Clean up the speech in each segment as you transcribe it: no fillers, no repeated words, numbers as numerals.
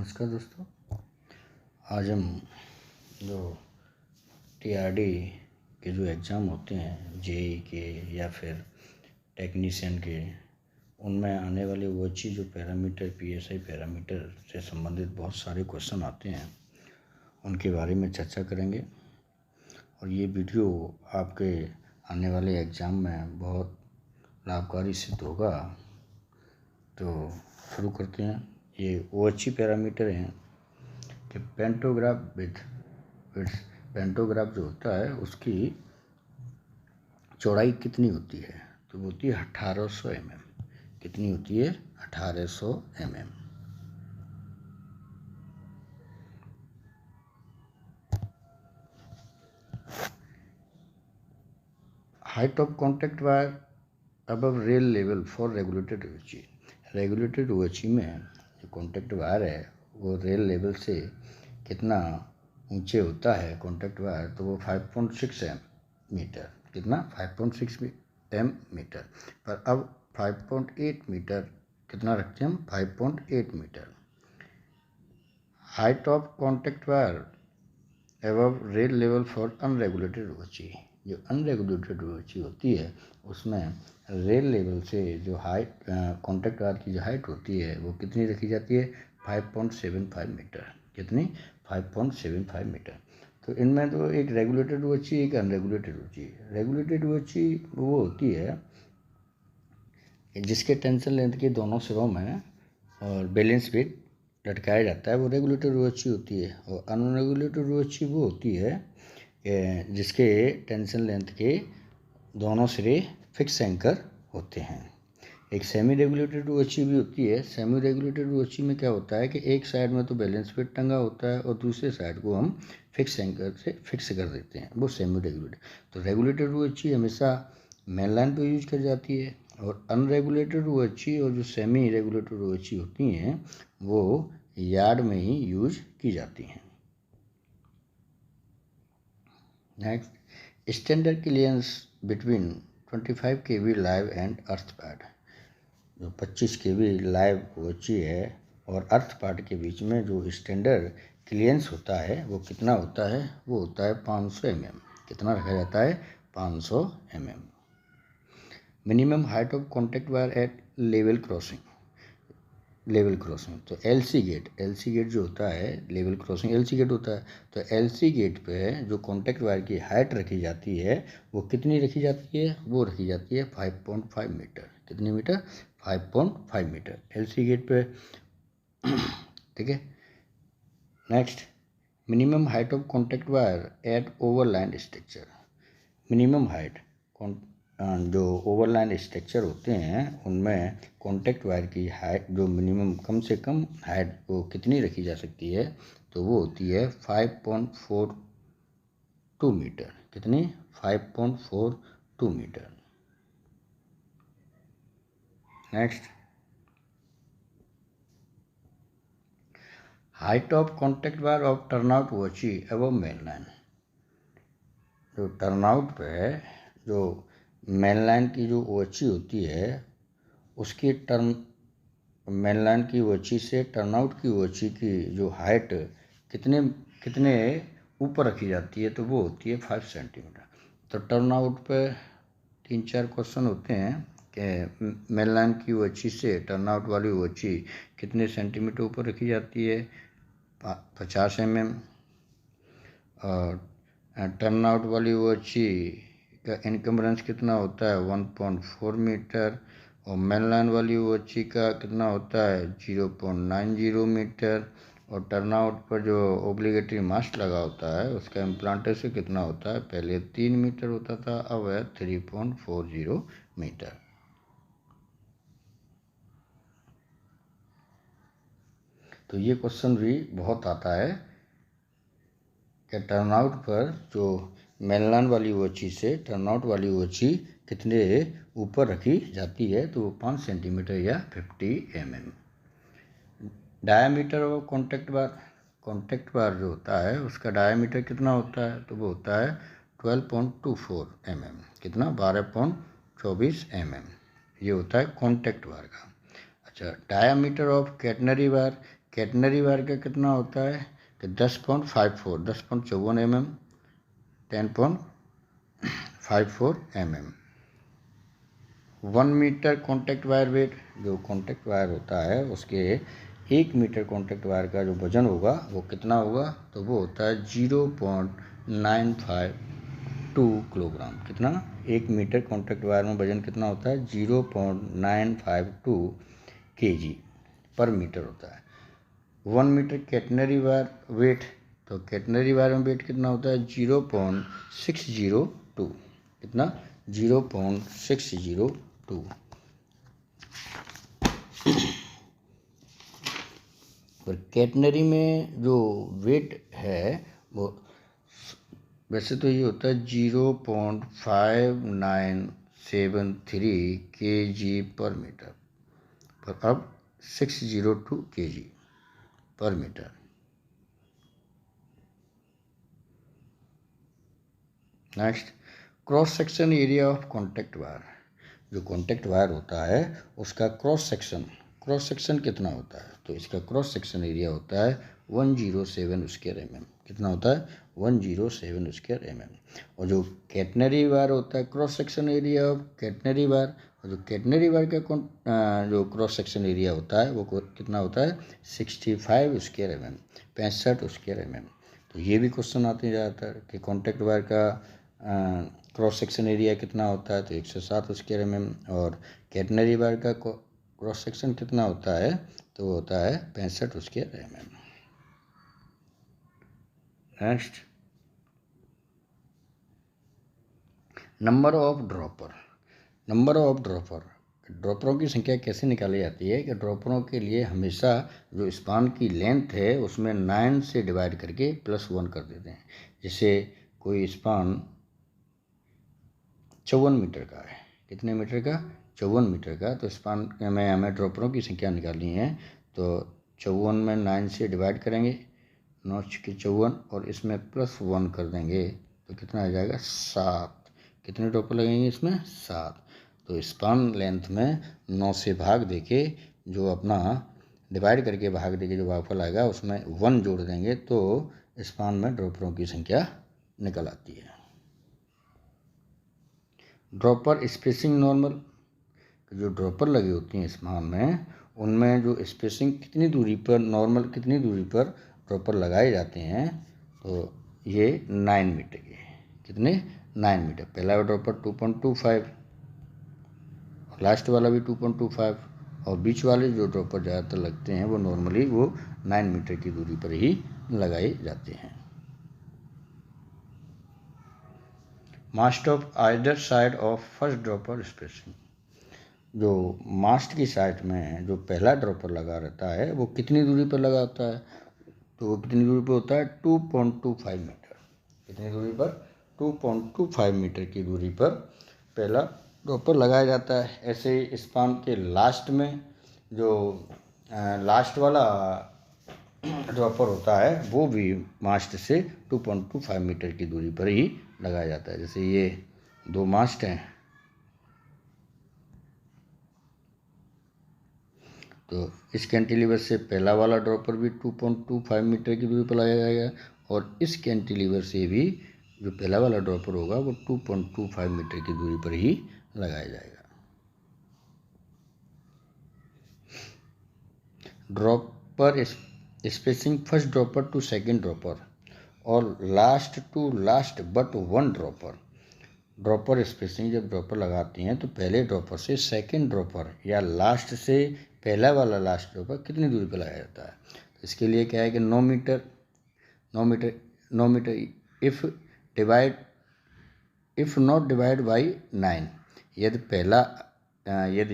नमस्कार दोस्तों, आज हम जो टीआरडी के जो एग्ज़ाम होते हैं जेई के या फिर टेक्नीशियन के, उनमें आने वाले वो अच्छी जो पैरामीटर पीएसआई पैरामीटर से संबंधित बहुत सारे क्वेश्चन आते हैं उनके बारे में चर्चा करेंगे। और ये वीडियो आपके आने वाले एग्ज़ाम में बहुत लाभकारी सिद्ध होगा। तो शुरू करते हैं। ये वो अच्छी पैरामीटर हैं कि पेंटोग्राफ पेंटोग्राफ जो होता है उसकी चौड़ाई कितनी होती है, तो वो होती है 1800 mm। कितनी होती है? 1800 mm। Height of contact wire above rail level for regulated OHE। Regulated OHE में जो कॉन्टैक्ट वायर है वो रेल लेवल से कितना ऊंचे होता है कॉन्टैक्ट वायर, तो वो 5.6 मीटर। कितना? 5.6 मीटर। पर अब 5.8 मीटर कितना रखते हैं हम? 5.8 metre. Height of contact wire above rail level for unregulated OHE। जो अनरेगुलेटेड OHE होती है उसमें रेल लेवल से जो हाइट कॉन्टैक्ट वायर की जो हाइट होती है वो कितनी रखी जाती है? 5.75 मीटर। कितनी? 5.75 मीटर। तो इनमें तो एक रेगुलेटेड OHE एक अनरेगुलेटेड OHE। रेगुलेटेड OHE वो होती है जिसके टेंशन लेंथ के दोनों सिरों में और बैलेंस वेट लटकाया जाता है, वो रेगुलेटेड OHE होती है। और अनरेगुलेटेड OHE वो होती है जिसके टेंशन लेंथ के दोनों सिरे फिक्स एंकर होते हैं। एक सेमी रेगुलेटेड OHE भी होती है। सेमी रेगुलेटेड OHE में क्या होता है कि एक साइड में तो बैलेंस वेट टंगा होता है और दूसरे साइड को हम फिक्स एंकर से फिक्स कर देते हैं, वो सेमी रेगुलेटेड। तो रेगुलेटेड OHE हमेशा मेन लाइन पर यूज कर जाती है और अनरेगुलेटेड OHE और जो सेमी रेगुलेटेड OHE होती हैं वो यार्ड में ही यूज की जाती हैं। Next, standard clearance between 25 kV live and earth pad. जो 25 kV लाइव OHE है और अर्थ पैड के बीच में जो स्टैंडर्ड क्लियरेंस होता है वो कितना होता है? वो होता है 500 mm। कितना रखा जाता है? 500 mm। Minimum height of contact wire at level crossing. तो LC गेट जो होता है, लेवल क्रॉसिंग LC गेट होता है। तो LC गेट पे जो कॉन्टैक्ट वायर की हाइट रखी जाती है वो कितनी रखी जाती है? वो रखी जाती है 5.5 मीटर। कितनी मीटर? 5.5 मीटर LC गेट पे। ठीक है। Next, minimum height of contact wire eight overland structure. Minimum height जो ओवरलैंड स्ट्रक्चर होते हैं उनमें कॉन्टैक्ट वायर की हाइट जो मिनिमम कम से कम हाइट वो कितनी रखी जा सकती है? तो वो होती है 5.42 मीटर। कितनी? 5.42 metre. Next, height of contact wire of turnout OHE above main line. जो टर्नआउट पे जो मेन लाइन की जो OHE होती है उसकी मेन लाइन की OHE से टर्नआउट की OHE की जो हाइट कितने ऊपर रखी जाती है? तो वो होती है 5 सेंटीमीटर। तो टर्नआउट पे 3-4 क्वेश्चन होते हैं कि मेन लाइन की OHE से टर्नआउट वाली OHE कितने सेंटीमीटर ऊपर रखी जाती है? 50 mm। और टर्नआउट वाली OHE का इनकम्बरेंस कितना होता है? 1.4 मीटर। और मेन लाइन वाली OHE का कितना होता है? 0.90 मीटर। और टर्नआउट पर जो ओब्लिगेटरी मास्ट लगा होता है उसका इम्प्लांटेशन कितना होता है? पहले 3 मीटर होता था, अब है 3.40 मीटर। तो ये क्वेश्चन भी बहुत आता है कि टर्नआउट पर जो मेन लाइन वाली OHE से टर्नआउट वाली OHE कितने ऊपर रखी जाती है? तो 5 सेंटीमीटर या 50 mm। Diameter of contact wire जो होता है उसका डायामीटर कितना होता है? तो वो होता है 12.24 mm। कितना? 12.24 mm ये होता है कॉन्टैक्ट वायर का। अच्छा, diameter of catenary wire. Catenary wire का कितना होता है कि 10.54 10.54 mm 10.54 mm। 1 metre contact wire weight, जो कॉन्टैक्ट वायर होता है उसके 1 मीटर कॉन्टैक्ट वायर का जो वजन होगा वो कितना होगा, तो वो होता है 0.952 किलोग्राम। कितना, 1 मीटर कॉन्टैक्ट वायर में वजन कितना होता है, 0.952 kg पर मीटर होता है। 1 मीटर कैटनरी वायर वेट, तो कैटनरी वायर में वेट कितना होता है, 0.602। कितना, 0.602। और कैटनरी में जो वेट है वो वैसे तो ये होता है 0.5973 kg पर मीटर, पर अब 602 kg पर metre. Next, cross section area of contact wire. जो कॉन्टैक्ट वायर होता है उसका क्रॉस सेक्शन कितना होता है, तो इसका क्रॉस सेक्शन एरिया होता है 107 स्क्वायर mm। कितना होता है, 107 स्क्वायर mm। और जो कैटनरी वायर होता है, cross section area of catenary wire, और जो कैटनरी वायर का जो क्रॉस सेक्शन एरिया होता है वो कितना होता है, 65 स्क्वायर mm, 65 स्क्वायर mm। तो ये भी क्वेश्चन आते हैं ज़्यादातर कि कॉन्टैक्ट वायर का क्रॉस सेक्शन एरिया कितना होता है, तो 107 स्क्वायर mm। और कैटनरी वायर का क्रॉस सेक्शन कितना होता है, तो वो होता है 65 square mm। Next, number of dropper. ड्रॉपरों की संख्या कैसे निकाली जाती है कि ड्रॉपरों के लिए हमेशा जो स्पान की लेंथ है उसमें 9 से डिवाइड करके +1 कर देते हैं। जैसे कोई स्पान 54 मीटर का है, कितने मीटर का, 54 मीटर का, तो स्पान में हमें ड्रॉपरों की संख्या निकालनी है, तो 54 में 9 से डिवाइड करेंगे, 9 के 54, और इसमें +1 कर देंगे तो कितना आ जाएगा, 7। कितने ड्रॉपर लगेंगे इसमें, 7। तो स्पान लेंथ में 9 से भाग देके जो अपना डिवाइड करके भाग देके जो भागफल आएगा उसमें 1 जोड़ देंगे तो स्पान में ड्रॉपरों की संख्या निकल आती है। ड्रॉपर स्पेसिंग नॉर्मल, जो ड्रॉपर लगी होती हैं स्पान में उनमें जो स्पेसिंग कितनी दूरी पर, नॉर्मल कितनी दूरी पर ड्रॉपर लगाए जाते हैं, तो ये 9 मीटर के, कितने, 9 मीटर। पहला ड्रॉपर 2.25 और लास्ट वाला भी 2.25, और बीच वाले जो ड्रॉपर ज़्यादातर लगते हैं वो नॉर्मली वो 9 मीटर की दूरी पर ही लगाए जाते हैं। Mast of either side of first dropper spacing, जो मास्ट की साइड में जो पहला ड्रॉपर लगा रहता है वो कितनी दूरी पर लगा होता है, तो वो कितनी दूरी पर होता है, 2.25 मीटर। कितनी दूरी पर, 2.25 मीटर की दूरी पर पहला ड्रॉपर लगाया जाता है। ऐसे ही स्पान के लास्ट में जो लास्ट वाला ड्रॉपर होता है वो भी मास्ट से 2.25 मीटर की दूरी पर ही लगाया जाता है। जैसे ये 2 मास्ट हैं, तो इस कैंटिलीवर से पहला वाला ड्रॉपर भी 2.25 मीटर की दूरी पर लगाया जाएगा, और इस कैंटिलीवर से भी जो पहला वाला ड्रॉपर होगा वो 2.25 मीटर की दूरी पर ही लगाया जाएगा। Dropper spacing first dropper to second dropper और last to last but 1 dropper. Dropper spacing जब ड्रॉपर लगाती हैं तो पहले ड्रॉपर से सेकंड ड्रॉपर या लास्ट से पहला वाला लास्ट ड्रॉपर कितनी दूरी पर लगाया जाता है, तो इसके लिए क्या है कि 9 metre if not divide by 9। यदि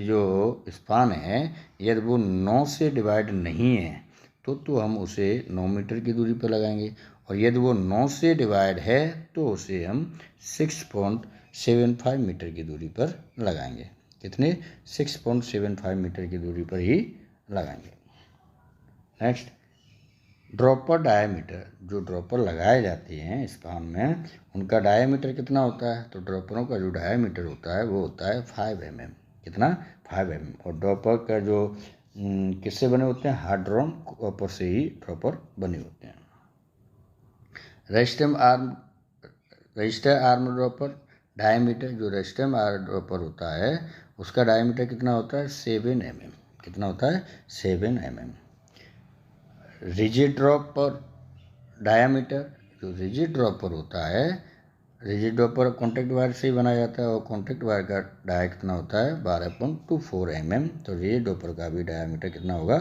जो स्पान है यदि वो 9 से डिवाइड नहीं है तो हम उसे 9 मीटर की दूरी पर लगाएंगे, और यदि वो 9 से डिवाइड है तो उसे हम 6.75 मीटर की दूरी पर लगाएंगे। कितने, 6.75 मीटर की दूरी पर ही लगाएंगे। Next, dropper diameter. जो ड्रॉपर लगाए जाते हैं स्पान में उनका डायमीटर कितना होता है, तो ड्रॉपरों का जो डायमीटर होता है वो होता है 5 mm। कितना, 5 mm। और ड्रॉपर का जो किससे बने होते हैं? हार्ड्रोन कॉपर से ही ड्रॉपर बने होते हैं। रजिस्टर आर्म ड्रॉपर डायमीटर, जो रजिस्टर आर्म ड्रॉपर होता है उसका डायमीटर कितना होता है? 7 mm। कितना होता है? 7 mm। रिजिड ड्रॉपर डायमीटर, जो रिजिड ड्रॉपर होता है, रिजिड ड्रॉपर कॉन्टैक्ट वायर से ही बनाया जाता है और कॉन्टैक्ट वायर का डाया कितना होता है? 12.24 mm। तो रिजिड ड्रॉपर का भी डायमीटर कितना होगा?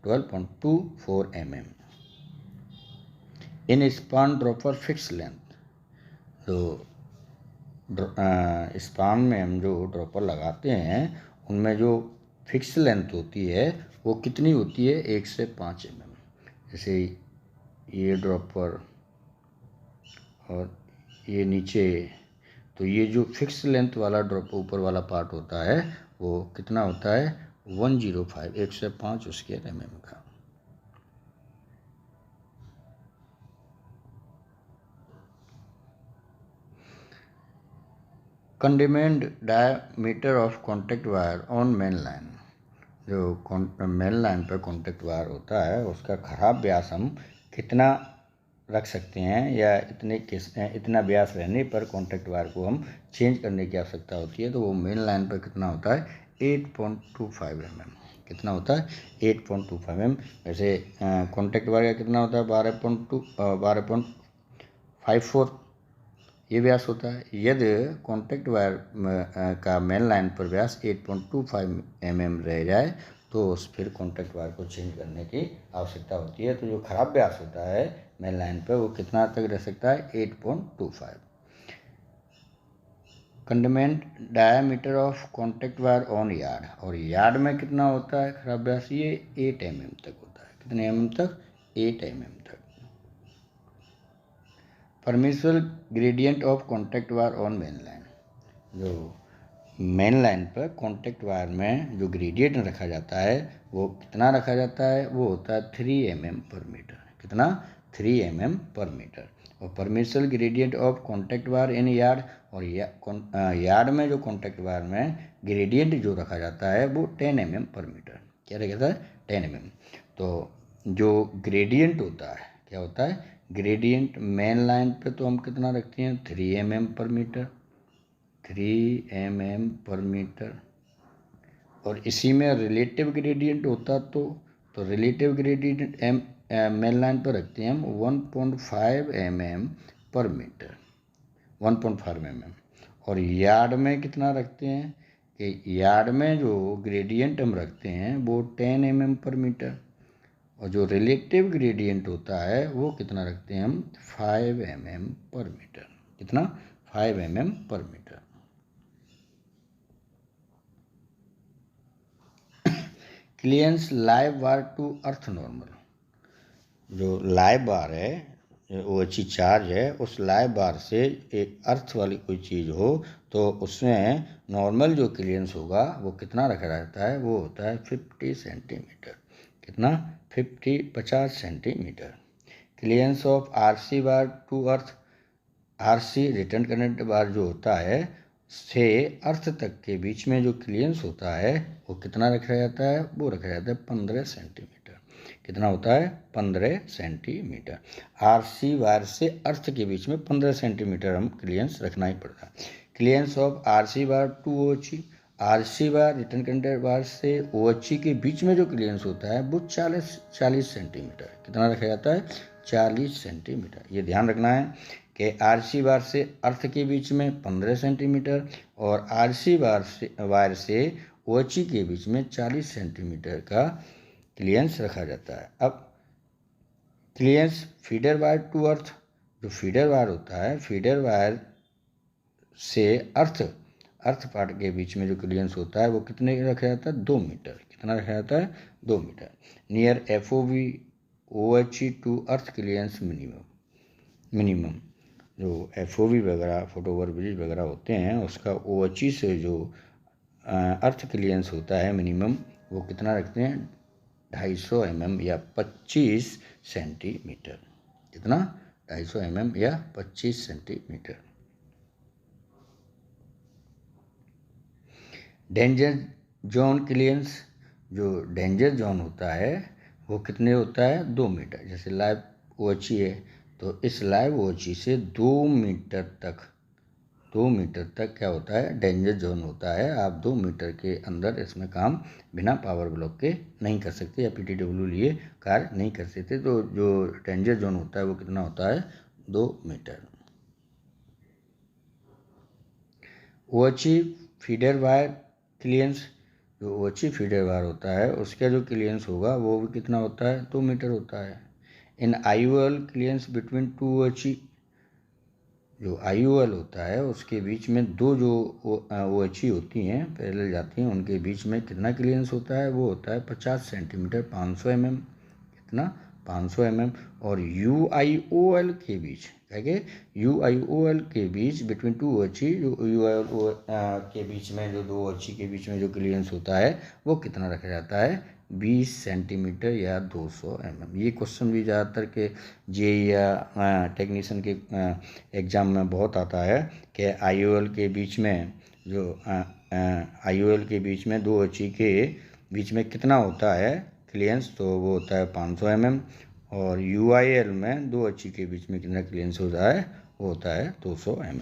12.24 mm। इन स्पान ड्रॉपर फिक्स लेंथ, जो स्पान में हम जो ड्रॉपर लगाते हैं उनमें जो फिक्स लेंथ होती है वो कितनी होती है? 1 से 5 mm। जैसे ये ड्रॉपर और ये नीचे, तो ये जो फिक्स लेंथ वाला ड्रॉप ऊपर वाला पार्ट होता है वो कितना होता है? 105, 1 से 5 उसके mm का। Condemned diameter of contact wire on main line, जो मेन लाइन पर कॉन्टैक्ट वायर होता है उसका खराब व्यास हम कितना रख सकते हैं, या इतना व्यास रहने पर कॉन्टैक्ट वायर को हम चेंज करने की आवश्यकता होती है, तो वो मेन लाइन पर कितना होता है? 8.25 mm। कितना होता है? 8.25 mm। वैसे कॉन्टैक्ट वायर का कितना होता है? 12.54 ये व्यास होता है। यदि कॉन्टैक्ट वायर का मेन लाइन पर व्यास 8.25 mm रह जाए तो फिर कॉन्टैक्ट वायर को चेंज करने की आवश्यकता होती है। तो जो खराब व्यास होता है मेन लाइन पर वो कितना तक रह सकता है? 8.25। Condemned diameter of contact wire on yard, और यार्ड में कितना होता है खराब व्यास? ये 8 mm तक होता है। कितने mm तक? 8 mm तक। Permissible gradient of contact wire on main line, जो मेन लाइन पर कॉन्टैक्ट वायर में जो ग्रेडियंट रखा जाता है वो कितना रखा जाता है? वो होता है 3 mm पर मीटर। कितना? 3 mm पर मीटर। और permissible gradient of contact wire in yard, और यार्ड में जो कॉन्टैक्ट वायर में ग्रेडियंट जो रखा जाता है वो 10 mm पर मीटर। क्या रखा जाता है? 10 mm। तो जो ग्रेडियंट होता है क्या होता है? ग्रेडियंट मेन लाइन पे तो हम कितना रखते हैं? 3 mm पर मीटर, 3 mm पर मीटर। और इसी में रिलेटिव ग्रेडियंट होता तो रिलेटिव ग्रेडियंट मेन लाइन पर रखते हैं हम 1.5 mm पर मीटर, 1.5 mm। और यार्ड में कितना रखते हैं? कि यार्ड में जो ग्रेडियंट हम रखते हैं वो 10 mm पर मीटर, और जो रिलेटिव ग्रेडियंट होता है वो कितना रखते हैं हम? 5 mm पर मीटर। कितना? 5 mm पर metre. Clearance live bar to earth normal, जो लाइव बार है वो अच्छी चार्ज है, उस लाइव बार से एक अर्थ वाली कोई चीज़ हो तो उसमें नॉर्मल जो क्लियरेंस होगा वो कितना रखा जाता है? वो होता है 50 सेंटीमीटर। कितना? 50 centimetre. Clearance of RC bar to earth, RC return current bar जो होता है से अर्थ तक के बीच में जो क्लियरेंस होता है वो कितना रखा जाता है? वो रखा जाता है 15 सेंटीमीटर। कितना होता है? 15 सेंटीमीटर। आरसी वायर से अर्थ के बीच में 15 सेंटीमीटर हम क्लियरेंस रखना ही पड़ता है। Clearance of RC bar to OHE, RC bar return current bar से ओएचई के बीच में जो क्लियरेंस होता है वो 40 सेंटीमीटर। कितना रखा जाता है? 40 सेंटीमीटर। ये ध्यान रखना है कि आरसी बार से अर्थ के बीच में 15 सेंटीमीटर और आरसी वायर से ओएचई के बीच में 40 सेंटीमीटर का क्लियरेंस रखा जाता है। अब clearance feeder wire to earth, जो फीडर वायर होता है, फीडर वायर से अर्थ पार्ट के बीच में जो क्लियरेंस होता है वो कितने रखा जाता है? 2 मीटर। कितना रखा जाता है? 2 metre. Near FOV OHE to earth clearance minimum, जो एफओवी वगैरह फुट ओवर ब्रिज वगैरह होते हैं उसका ओएचई से जो अर्थ क्लियरेंस होता है मिनिमम वो कितना रखते हैं? 250 mm या 25 सेंटीमीटर। कितना? 250 mm या 25 सेंटीमीटर। डेंजर जोन क्लियरेंस, जो डेंजर जोन होता है वो कितने होता है 2 मीटर। जैसे लाइव OHE है तो इस लाइव OHE से 2 मीटर तक क्या होता है डेंजर जोन होता है। आप 2 मीटर के अंदर इसमें काम बिना पावर ब्लॉक के नहीं कर सकते या PTW लिए कार्य नहीं कर सकते। तो जो डेंजर जोन होता है वो कितना होता है 2 metre. OHE feeder wire clearance, जो OHE फीडर वायर होता है उसका जो क्लियरेंस होगा वो भी कितना होता है 2 मीटर होता है। इन IOL क्लियरेंस बिटवीन 2 OHE, जो IOL होता है उसके बीच में दो जो OHE होती हैं पैरेलल जाती हैं उनके बीच में कितना क्लियरेंस होता है वो होता है 50 सेंटीमीटर 500 mm। कितना 500 mm। और UIOL के बीच क्या कि UIOL के बीच बिटवीन 2 OHE, जो UIOL के बीच में जो 2 OHE के बीच में जो क्लियरेंस होता है वो कितना रखा जाता है 20 सेंटीमीटर या 200 mm। ये क्वेश्चन भी ज़्यादातर के JEE या टेक्नीशियन के एग्ज़ाम में बहुत आता है कि IOL के बीच में जो IOL के बीच में 2 OHE के बीच में कितना होता है क्लियरेंस, तो वो होता है 500 mm। और UIL में 2 OHE के बीच में कितना क्लियरेंस होता है वो होता है 200 mm।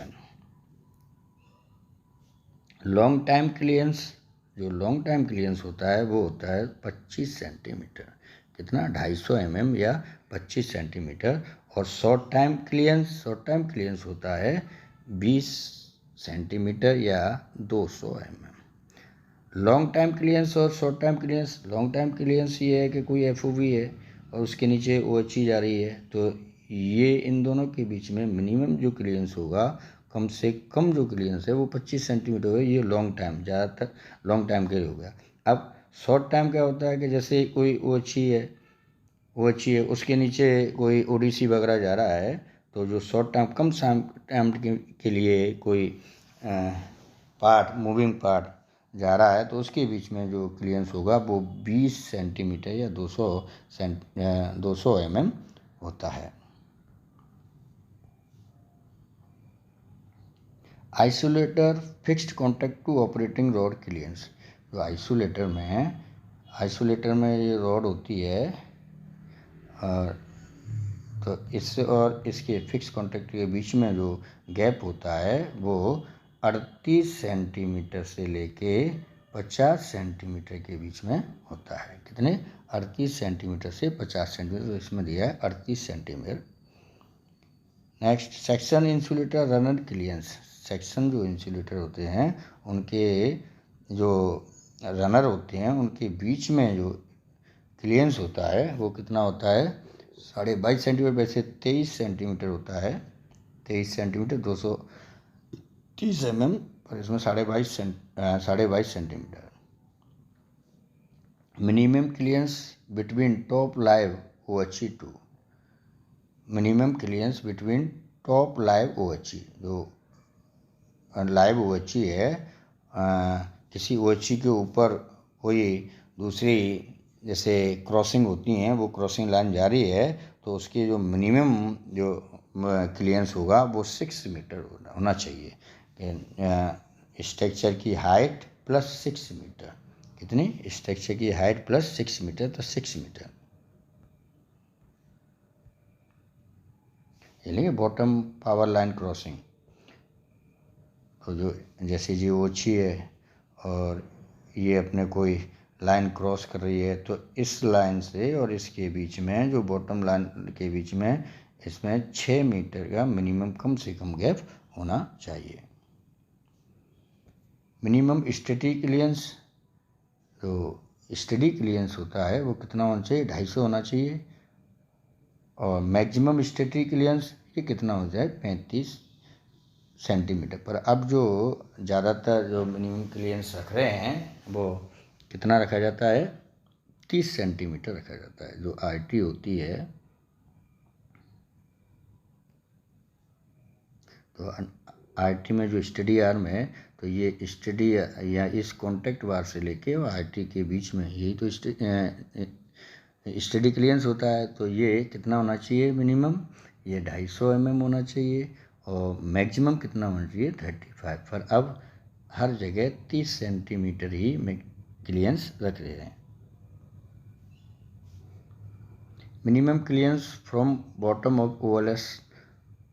लॉन्ग टाइम क्लियरेंस, जो लॉन्ग टाइम क्लियरेंस होता है वो होता है 25 सेंटीमीटर। कितना 250 mm या 25 सेंटीमीटर। और शॉर्ट टाइम क्लियरेंस होता है 20 सेंटीमीटर या 200 mm। लॉन्ग टाइम क्लियरेंस और short time clearance, long time clearance ये है कि कोई FOV है और उसके नीचे OHE जा रही है तो ये इन दोनों के बीच में मिनिमम जो क्लियरेंस होगा कम से कम जो क्लियरेंस है वो 25 सेंटीमीटर होगा। ये लॉन्ग टाइम, ज़्यादातर लॉन्ग टाइम के लिए हो गया। अब शॉर्ट टाइम क्या होता है कि जैसे कोई OHE है उसके नीचे कोई ODC वगैरह जा रहा है तो जो शॉर्ट टाइम कम टाइम के लिए कोई मूविंग पार्ट जा रहा है तो उसके बीच में जो क्लियरेंस होगा वो 20 सेंटीमीटर या 200 mm होता है। Isolator fixed contact to operating rod clearance, जो आइसोलेटर में ये रॉड होती है और तो इससे और इसके फिक्स कॉन्टैक्ट के बीच में जो गैप होता है वो 38 सेंटीमीटर से लेके 50 सेंटीमीटर के बीच में होता है। कितने 38 सेंटीमीटर से 50 सेंटीमीटर, तो इसमें दिया है 38 centimetre. Next section insulator runner clearance, section जो इंसुलेटर होते हैं उनके जो रनर होते हैं उनके बीच में जो क्लियरेंस होता है वो कितना होता है 22.5 सेंटीमीटर। वैसे 23 सेंटीमीटर होता है, 23 सेंटीमीटर 230 mm, पर इसमें 22.5 centimetre. Minimum clearance between top live OHE to, minimum clearance between top live OHE, जो लाइव OHE है किसी OHE के ऊपर कोई दूसरी जैसे क्रॉसिंग होती हैं वो क्रॉसिंग लाइन जा रही है तो उसकी जो मिनिमम जो क्लियरेंस होगा वो 6 मीटर होना चाहिए। स्ट्रक्चर की हाइट प्लस 6 मीटर, कितनी स्ट्रक्चर की हाइट प्लस 6 मीटर, तो 6 मीटर। यानी बॉटम पावर लाइन क्रॉसिंग, तो जो जैसे जी OHE है और ये अपने कोई लाइन क्रॉस कर रही है तो इस लाइन से और इसके बीच में जो बॉटम लाइन के बीच में इसमें 6 मीटर का मिनिमम कम से कम गैप होना चाहिए। मिनिमम स्टडी क्लियरेंस, जो स्टडी क्लियरेंस होता है वो कितना होना चाहिए 250 होना चाहिए। और मैक्सिमम स्टडी क्लियरेंस ये कितना हो जाए 35 सेंटीमीटर। पर अब जो ज़्यादातर जो मिनिमम क्लियरेंस रख रहे हैं वो कितना रखा जाता है 30 सेंटीमीटर रखा जाता है। जो RT होती है तो RT में जो स्टडी आर्म है तो ये स्टडी या इस कॉन्टैक्ट बार से लेके और RT के बीच में यही तो स्टडी क्लियरेंस होता है। तो ये कितना होना चाहिए मिनिमम, ये 250 mm होना चाहिए और मैक्सिमम कितना होना चाहिए 35। पर अब हर जगह 30 सेंटीमीटर ही क्लियरेंस रख रहे हैं। Minimum clearance from bottom of OLS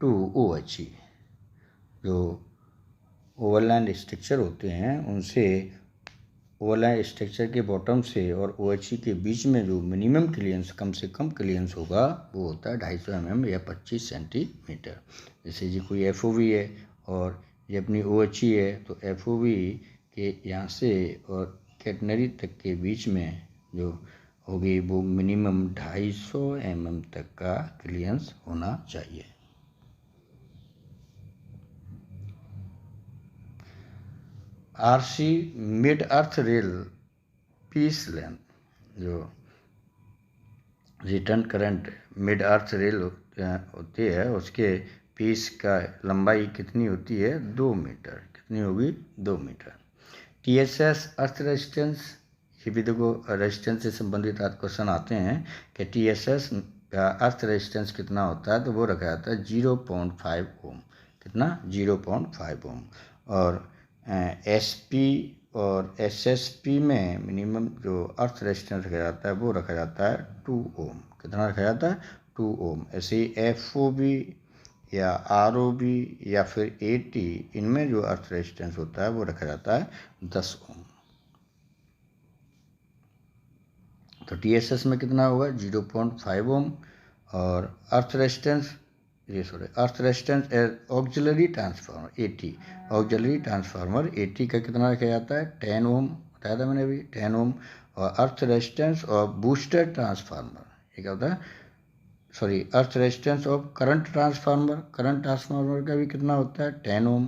to OHE। जो ओवरलैंड स्ट्रक्चर होते हैं उनसे ओवरलैंड स्ट्रक्चर के बॉटम से और OHE के बीच में जो मिनिमम क्लियरेंस, कम से कम क्लियरेंस होगा, वो होता है 250 mm या 25 सेंटीमीटर। जैसे जी कोई FOV है और ये अपनी OHE है, तो FOV के यहाँ से और कैटनरी तक के बीच में जो होगी वो मिनिमम 250 mm तक का क्लियरेंस होना चाहिए। RC मिड अर्थ रेल पीस लेंथ, जो रिटर्न करंट मिड अर्थ रेल होती है उसके पीस का लंबाई कितनी होती है? 2 मीटर। कितनी होगी? 2 मीटर। TSS अर्थ रेजिस्टेंस, ये भी देखो रेजिस्टेंस से संबंधित आज क्वेश्चन आते हैं कि TSS का अर्थ रेजिस्टेंस कितना होता है, तो वो रखा जाता है 0.5 ओम। कितना? 0.5 ओम। और SP और SSP में मिनिमम जो अर्थ रेजिस्टेंस रखा जाता है वो रखा जाता है 2 ओम। कितना रखा जाता है? 2 ओम। ऐसे ही FOB या ROB या फिर AT, इनमें जो अर्थ रेजिस्टेंस होता है वो रखा जाता है 10 ओम। तो TSS में कितना होगा? 0.5 ओम। और earth resistance auxiliary transformer AT, auxiliary transformer AT का कितना रखा जाता है? 10 ओम। बताया था मैंने अभी, 10 ओम। और earth resistance of booster transformer, ये क्या होता है? Earth resistance of current transformer का भी कितना होता है? 10 ओम।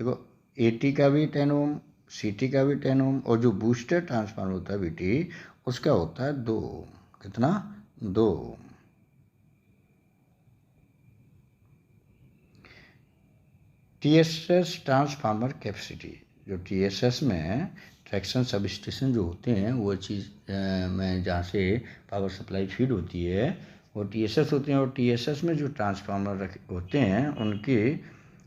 देखो AT का भी 10 ओम, CT का भी 10 ओम, और जो बूस्टर ट्रांसफार्मर होता है BT, उसका होता है 2 ओम। कितना? 2 ओम। TSS ट्रांसफार्मर कैपेसिटी, जो TSS में ट्रैक्शन सब स्टेशन जो होते हैं वो चीज़ में जहाँ से पावर सप्लाई फीड होती है वो TSS होते हैं। और TSS में जो ट्रांसफार्मर होते हैं उनकी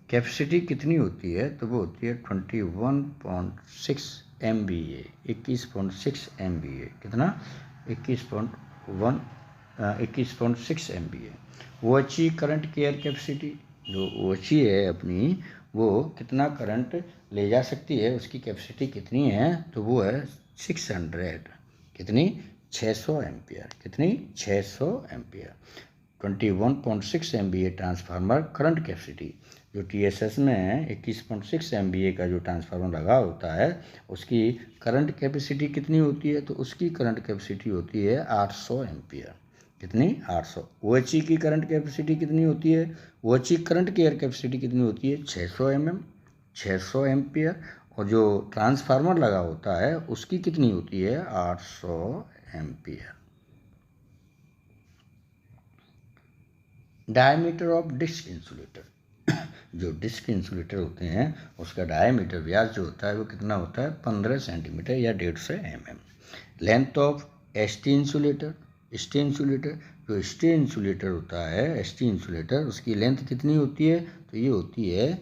कैपेसिटी कितनी होती है? तो वो होती है 21.6 MVA, 21.6 MVA। कितना? 21.6 MVA। OHE current care capacity, जो OHE है अपनी, वो कितना करंट ले जा सकती है, उसकी कैपेसिटी कितनी है? तो वो है 600। कितनी? 600 एम्पियर। कितनी? 600 ampere. 21.6 MVA transformer current capacity. जो TSS में 21.6 MVA का जो ट्रांसफार्मर लगा होता है उसकी करंट कैपेसिटी कितनी होती है? तो उसकी करंट कैपेसिटी होती है 800 एम्पियर। कितनी? 800। OHE की करंट कैपेसिटी कितनी होती है? OHE करंट केयर कैपेसिटी कितनी होती है? 600 mm, 600 एम्पियर। और जो ट्रांसफार्मर लगा होता है उसकी कितनी होती है? 800 ampere. Diameter of disc insulator, जो डिस्क इंसुलेटर होते हैं उसका डायमीटर, व्यास जो होता है वो कितना होता है? 15 सेंटीमीटर या 150 mm। Length of ST insulator, ST insulator, जो ST इंसुलेटर होता है, ST इंसुलेटर, उसकी लेंथ कितनी होती है? तो ये होती है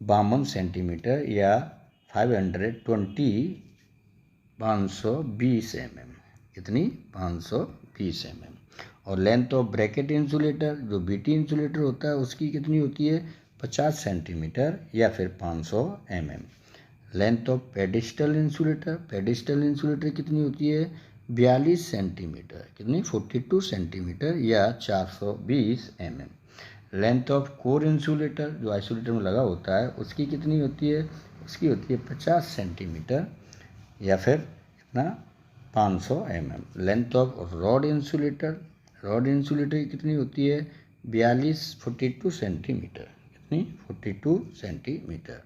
52 सेंटीमीटर या 520 mm। कितनी? 520 mm। और लेंथ ऑफ ब्रैकेट इंसुलेटर, जो BT इंसुलेटर होता है, उसकी कितनी होती है? 50 सेंटीमीटर या फिर 500 mm। Length of pedestal insulator कितनी होती है? 42 सेंटीमीटर। कितनी? 42 सेंटीमीटर या 420 mm। Length of core insulator, जो आइसोलेटर में लगा होता है, उसकी कितनी होती है? उसकी होती है 50 सेंटीमीटर या फिर कितना? 500 mm। Length of rod insulator की कितनी होती है? 42 सेंटीमीटर। कितनी? 42 centimetre.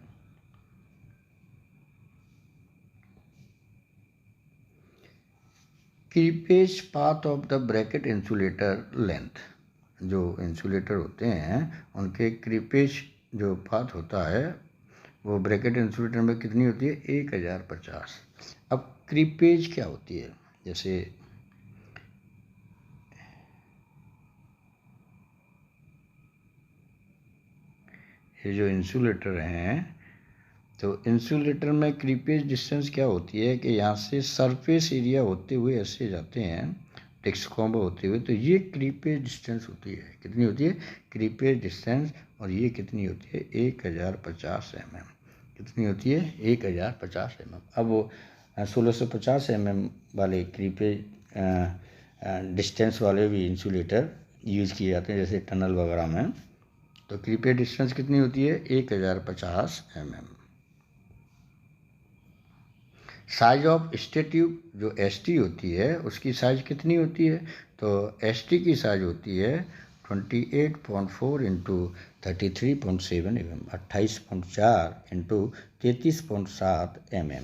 Creepage path of the bracket insulator length, जो इंसुलेटर होते हैं उनके क्रीपेज जो पाथ होता है वो ब्रैकेट इंसुलेटर में कितनी होती है? 1050। अब क्रीपेज क्या होती है? जैसे ये जो इंसुलेटर हैं, तो इंसुलेटर में क्रीपेज डिस्टेंस क्या होती है कि यहाँ से सरफेस एरिया होते हुए ऐसे जाते हैं टिक्स कॉम्बो होते हुए, तो ये क्रीपेज डिस्टेंस होती है। कितनी होती है क्रीपेज डिस्टेंस, और ये कितनी होती है 1050 mm। कितनी होती है 1050 mm। अब वो 1650 mm वाले क्रीपेज डिस्टेंस वाले भी इंसुलेटर यूज़ किए जाते हैं, जैसे टनल वगैरह में। तो क्रीपेज डिस्टेंस कितनी होती है 1050 mm। Size of state tube, जो एसटी होती है उसकी साइज कितनी होती है, तो एसटी की साइज होती है 28.4 into 33.7 mm, 28.4 into 33.7 mm।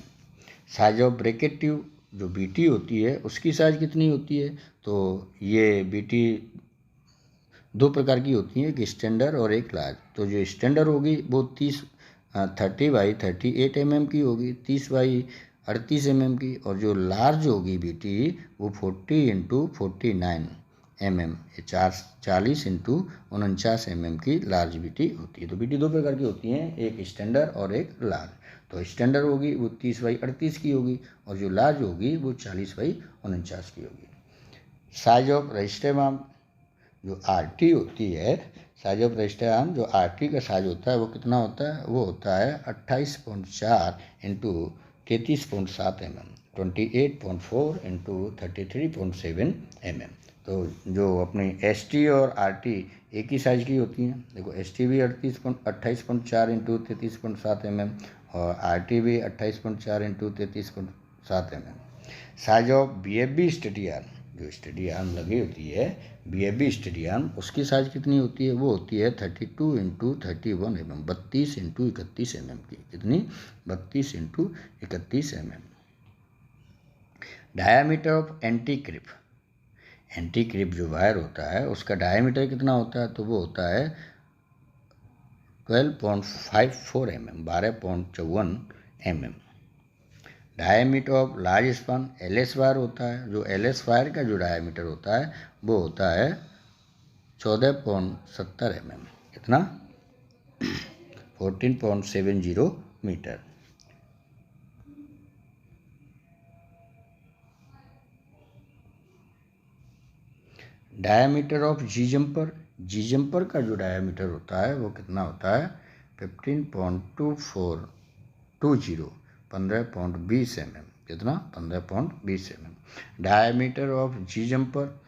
Size of bracket tube, जो बीटी होती है उसकी साइज कितनी होती है, तो ये बीटी दो प्रकार की होती हैं, एक स्टैंडर्ड और एक लार्ज। तो जो स्टैंडर्ड होगी वो 30x38 mm की होगी, 30x38 mm की। और जो लार्ज होगी बीटी वो 40x49 mm, 40x49 mm की लार्ज बीटी होती है। तो बीटी दो प्रकार की होती हैं, एक स्टैंडर्ड और एक लार्ज। तो स्टैंडर्ड होगी वो 30x38 की होगी, और जो लार्ज होगी वो 40x49 की होगी। साइज ऑफ रजिस्टर आर्म, जो आरटी होती है, साइज ऑफ रजिस्टर आर्म, जो आरटी का साइज होता है वो कितना होता है, वो होता है 28.4 इंटू 33.7 mm, 28.4 इंटू 33.7 mm। तो जो अपनी एसटी और आरटी एक ही साइज की होती हैं। देखो एसटी भी 28.4 इंटू 33.7 mm, और आरटी भी 28.4 into 33.7 mm। Size of BFB steady arm, जो स्टडी आर्म लगी होती है बीएफबी स्टडी आर्म, उसकी साइज कितनी होती है, वो होती है 32 इंटू 31 mm, 32 इंटू 31 mm की। कितनी 32 into 31 mm। Diameter of anti creep, anti creep जो वायर होता है उसका डायामीटर कितना होता है, तो वो होता है 12.54 mm, 12.54 mm। Diameter of large span LS wire होता है, जो एलएस वायर का जो डायमीटर होता है वो होता है 14.70 mm। कितना 14.70 metre. Diameter of G jumper, G jumper का जो डायमीटर होता है वो कितना होता है 15.2420, 15.20 mm। कितना 15.20 mm। Diameter of G jumper,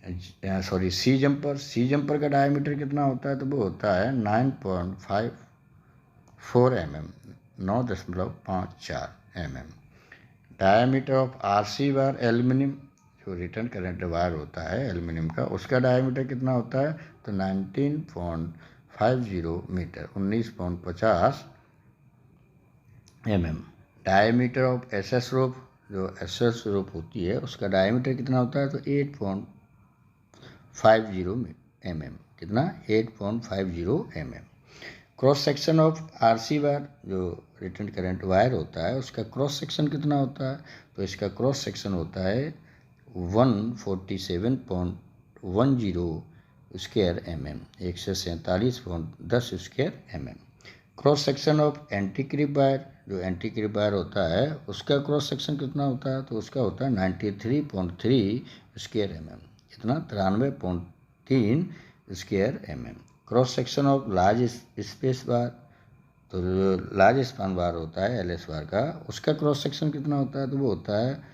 C jumper, C jumper का डायमीटर कितना होता है, तो वो होता है 9.54 mm, 9.54 mm। Diameter of RC wire aluminium, जो रिटर्न करंट वायर होता है एल्युमिनियम का, उसका डायमीटर कितना होता है, तो 19.50 metre, 19.50 mm। Diameter of SS rope, जो एसएस रोप होती है उसका डायमीटर कितना होता है, तो 8.50 mm। कितना 8.50 mm। Cross section of RC wire, जो रिटर्न करंट वायर होता है उसका क्रॉस सेक्शन कितना होता है, तो इसका क्रॉस सेक्शन होता है 147.10 square mm, 147.10 square mm। Cross section of anti creep wire, जो एंटी क्रिप वायर होता है उसका क्रॉस सेक्शन कितना होता है, तो उसका होता है 93.3 स्क्वायर mm। कितना 93.3 square mm। Cross section of large space bar, तो जो लार्ज स्पान बार होता है एलएस बार का, उसका क्रॉस सेक्शन कितना होता है, तो वो होता है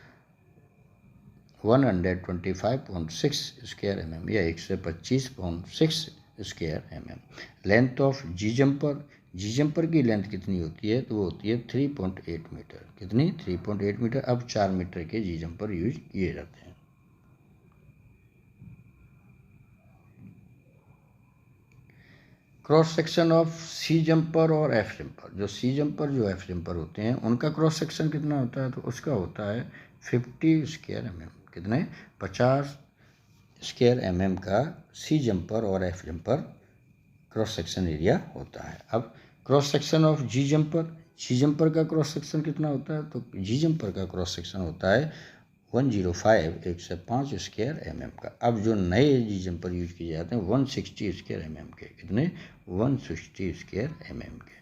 125.6 स्क्वायर mm, या 125.6 square mm। Length of G jumper, G jumper की लेंथ कितनी होती है, तो वो होती है 3.8 मीटर। कितनी 3.8 मीटर। अब 4 मीटर के जी जंपर यूज किए जाते हैं। Cross section of C jumper और एफ जंपर, जो सी जंपर जो एफ जंपर होते हैं उनका क्रॉस सेक्शन कितना होता है, तो उसका होता है 50 स्क्वायर mm। कितने 50 स्क्वायर mm का सी जंपर और F jumper cross section area होता है। अब cross section of G jumper, G jumper का क्रॉस सेक्शन कितना होता है, तो जी जंपर का क्रॉस सेक्शन होता है 105 स्क्वायर mm का। अब जो नए जी जंपर यूज किए जाते हैं 160 स्क्वायर mm के। कितने 160 स्क्वायर mm के।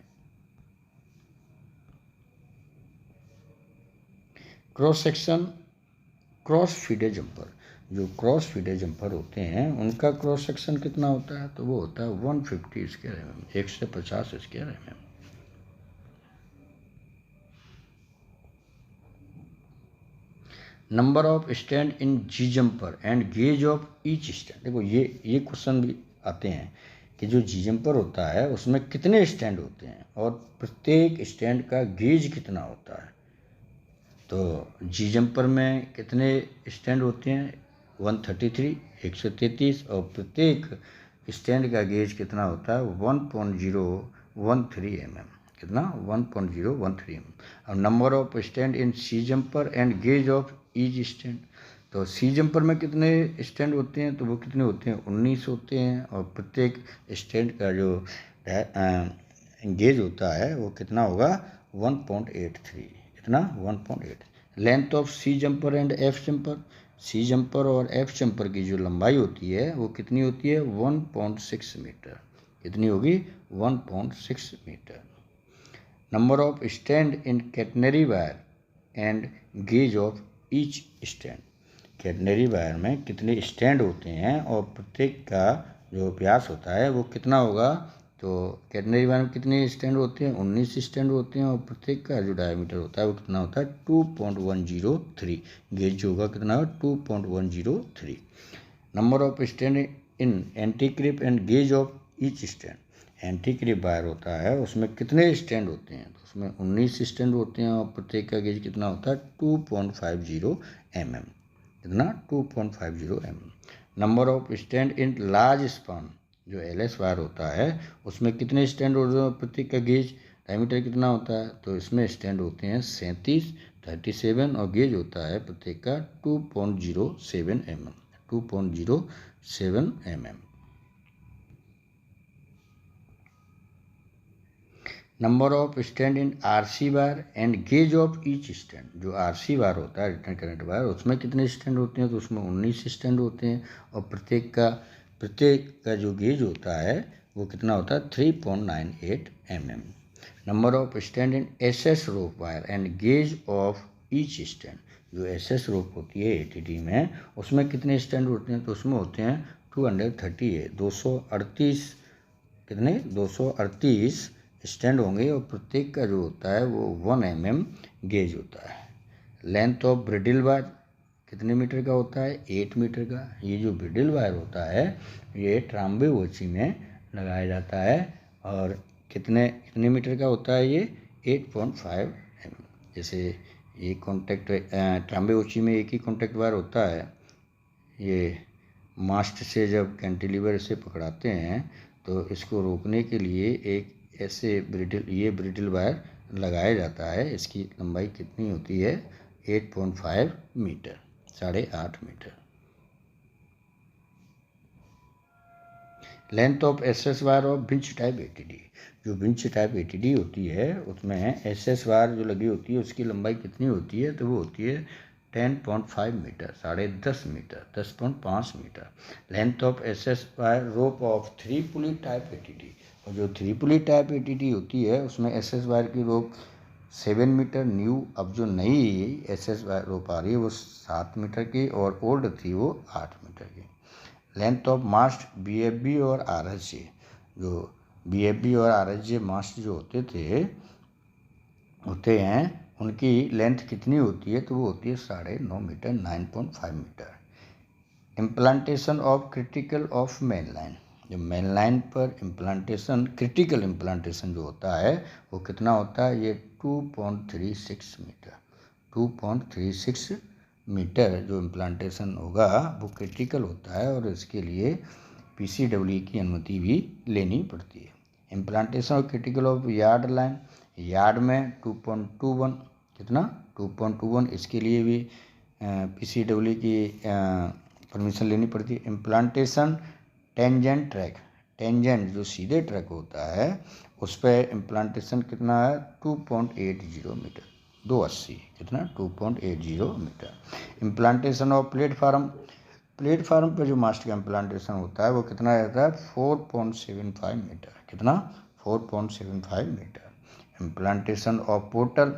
Cross section cross feeder jumper, जो क्रॉस फीडर जंपर होते हैं उनका क्रॉस सेक्शन कितना होता है, तो वो होता है 150 square mm, 150 square mm। Number of stand in G jumper and gauge of each stand. देखो ये क्वेश्चन भी आते हैं कि जो जी जंपर होता है उसमें कितने स्टैंड होते हैं और प्रत्येक स्टैंड का गेज कितना होता है। तो जी जंपर में कितने स्टैंड होते हैं, 133, 133, और प्रत्येक स्टैंड का गेज कितना होता है, 1.013 mm। कितना, 1.013 mm। और number of stand in C jumper and gauge of each stand. तो सी जंपर में कितने स्टैंड होते हैं, तो वो कितने होते हैं, 19 होते हैं, और प्रत्येक स्टैंड का जो गेज होता है वो कितना होगा, 1.83। कितना, 1.8। Length of C jumper and F jumper. C jumper और एफ जंपर की जो लंबाई होती है वो कितनी होती है, 1.6 मीटर। कितनी होगी, 1.6 metre. Number of stand in catenary wire and gauge of each stand. Catenary wire में कितने स्टैंड होते हैं और प्रत्येक का जो व्यास होता है वो कितना होगा। तो कैटनरी वायर में कितने स्टैंड होते हैं, 19 स्टैंड होते हैं, और प्रत्येक का जो डायमीटर होता है वो कितना होता है, 2.103। गेज जो होगा कितना होगा, 2.103। Number of stand in anti creep and gauge of each strand. Anti creep wire होता है उसमें कितने स्टैंड होते हैं, तो उसमें 19 स्टैंड होते हैं, और प्रत्येक का गेज कितना होता है, 2.50 mm। कितना, 2.50 mm। Number of stand in large span. जो एलएस वायर होता है उसमें कितने स्टैंड होते हैं, प्रत्येक का गेज डायमीटर कितना होता है, तो इसमें स्टैंड होते हैं 37, 37, और गेज होता है प्रत्येक का 2.07 mm। 2.07 mm। Number of stand in RC wire and gauge of each stand. जो आरसी वायर होता है, रिटर्न करंट वायर, उसमें कितने स्टैंड होते हैं, तो उसमें 19 स्टैंड होते हैं, और प्रत्येक का जो गेज होता है वो कितना होता है, 3.98 mm। Number of stand in SS rope wire and gauge of each stand. जो एसएस रोप होती है एटीडी में, उसमें कितने स्टैंड होते हैं, तो उसमें होते हैं 238, 238। कितने, 238 स्टैंड होंगे, और प्रत्येक का जो होता है वो 1 mm गेज होता है। लेंथ ऑफ ब्रिडल वायर कितने मीटर का होता है, 8 मीटर का। ये जो ब्रिडल वायर होता है ये ट्राम्बे वोची में लगाया जाता है, और कितने मीटर का होता है ये, 8.5 mm। जैसे ये कॉन्टैक्ट ट्राम्बे वोची में एक ही कॉन्टैक्ट वायर होता है। ये मास्ट से जब कैंटिलीवर से पकड़ाते हैं तो इसको रोकने के लिए एक ऐसे ब्रिडल वायर लगाया जाता है। इसकी लंबाई कितनी होती है, 8.5 metre, 8.5 metre. Length of SS wire of winch type ATD. जो विंच टाइप एटीडी होती है उसमें एसएस वायर जो लगी होती है उसकी लंबाई कितनी होती है, तो वो होती है 10.5 metre, 10.5 metre, 10.5 metre. Length of SS wire rope of 3 pulley type ATD. और जो 3 पुली टाइप एटीडी होती है उसमें एसएस वायर की रोप 7 मीटर न्यू। अब जो नई एसएस वायर रोप आ रही है वो 7 मीटर की, और ओल्ड थी वो 8 मीटर की। लेंथ ऑफ मास्ट बीएफबी और आरएसजे। जो बीएफबी और आरएसजे मास्ट जो होते हैं उनकी लेंथ कितनी होती है, तो वो होती है 9.5 metre, 9.5 metre. Implantation of critical of main line. जो मेन लाइन पर इम्प्लांटेशन, क्रिटिकल इम्प्लांटेशन जो होता है वो कितना होता है, ये 2.36 मीटर, 2.36 मीटर जो इम्प्लांटेशन होगा वो क्रिटिकल होता है, और इसके लिए पीसीडब्ल्यू की अनुमति भी लेनी पड़ती है। Implantation of critical of yard line. Yard में 2.21, कितना, 2.21, इसके लिए भी पीसीडब्ल्यू की परमिशन लेनी पड़ती है। Implantation tangent track. टेंजेंट जो सीधे ट्रैक होता है उस पर इम्प्लांटेशन कितना है, 2.80 मीटर, 280, कितना, 2.80 metre. Implantation of platform. Platform पर जो मास्ट का इम्प्लांटेशन होता है वो कितना रहता है, 4.75 मीटर, कितना, 4.75 मीटर। Implantation of portal.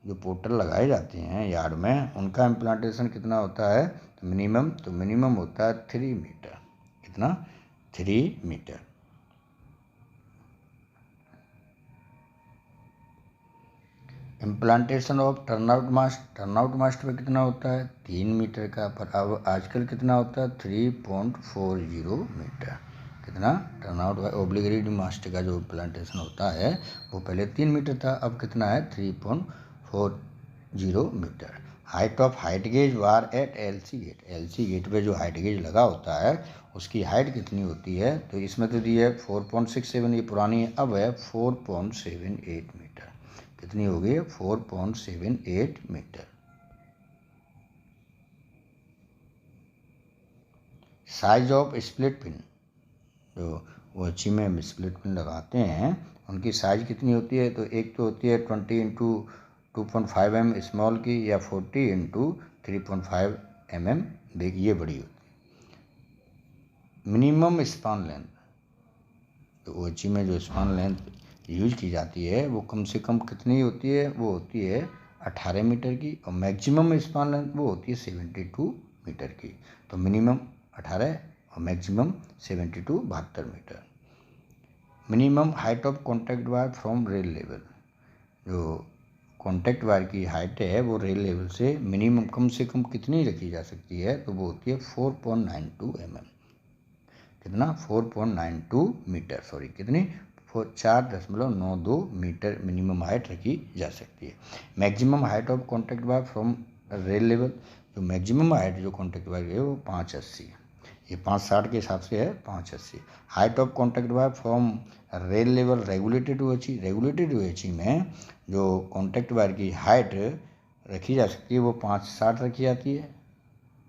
जो पोर्टल लगाए जाते हैं यार्ड में उनका इम्प्लांटेशन कितना होता है, मिनिमम, तो मिनिमम होता है 3 मीटर। कितना? 3 metre. Implantation of turnout mast, turnout mast में कितना होता है? 3 मीटर का, पर अब आजकल कितना होता है? 3.40 मीटर। कितना? टर्नआउट ऑब्लिगेटरी मास्ट का जो इम्प्लांटेशन होता है वो पहले 3 मीटर था, अब कितना है? 3.40 metre. Height of height gauge war at LC gate, LC gate पे जो हाइट गेज लगा होता है उसकी हाइट कितनी होती है? तो इसमें तो दी है 4.67, ये पुरानी है, अब है 4.78 मीटर। कितनी हो गई? 4.78 metre. Size of split pin, जो वॉची में हम स्प्लिट पिन लगाते हैं उनकी साइज कितनी होती है? तो एक तो होती है 20x2.5 mm स्मॉल की, या 40x3.5 mm बिग, ये बड़ी होती है। मिनिमम स्पान लेंथ, तो वॉची में जो स्पान लेंथ यूज की जाती है वो कम से कम कितनी होती है? वो होती है 18 मीटर की, और मैक्सिमम स्पान लेंथ वो होती है 72 मीटर की। तो मिनिमम 18 और maximum 72, 72 metre. Minimum height of contact wire from rail level, जो कॉन्टैक्ट वायर की हाइट है वो रेल लेवल से मिनिमम कम से कम कितनी रखी जा सकती है? तो वो होती है 4.92 mm। कितना? 4.92 मीटर, सॉरी कितनी? 4.92 मीटर मिनिमम हाइट रखी जा सकती है। Maximum height of contact wire from rail level, जो मैक्सिमम हाइट जो कॉन्टैक्ट वायर है वो 580 है, ये 560 के हिसाब से है 580। Height of contact wire from rail level regulated OHE, regulated OHE में जो कॉन्टैक्ट वायर की हाइट रखी जा सकती है वो 560 रखी जाती है,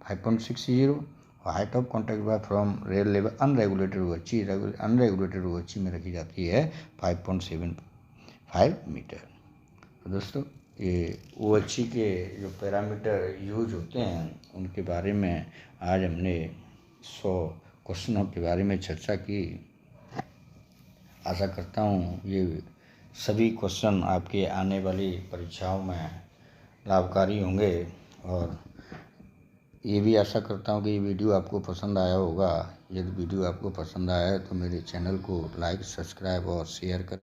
5.60। Height of contact wire from rail level unregulated OHE, unregulated OHE में रखी जाती है 5.75 मीटर। तो दोस्तों ये ओएचई के जो पैरामीटर यूज होते हैं उनके बारे में आज हमने 100 क्वेश्चनों के बारे में चर्चा की। आशा करता हूँ ये सभी क्वेश्चन आपके आने वाली परीक्षाओं में लाभकारी होंगे, और ये भी आशा करता हूँ कि ये वीडियो आपको पसंद आया होगा। यदि वीडियो आपको पसंद आया है तो मेरे चैनल को लाइक, सब्सक्राइब और शेयर करें।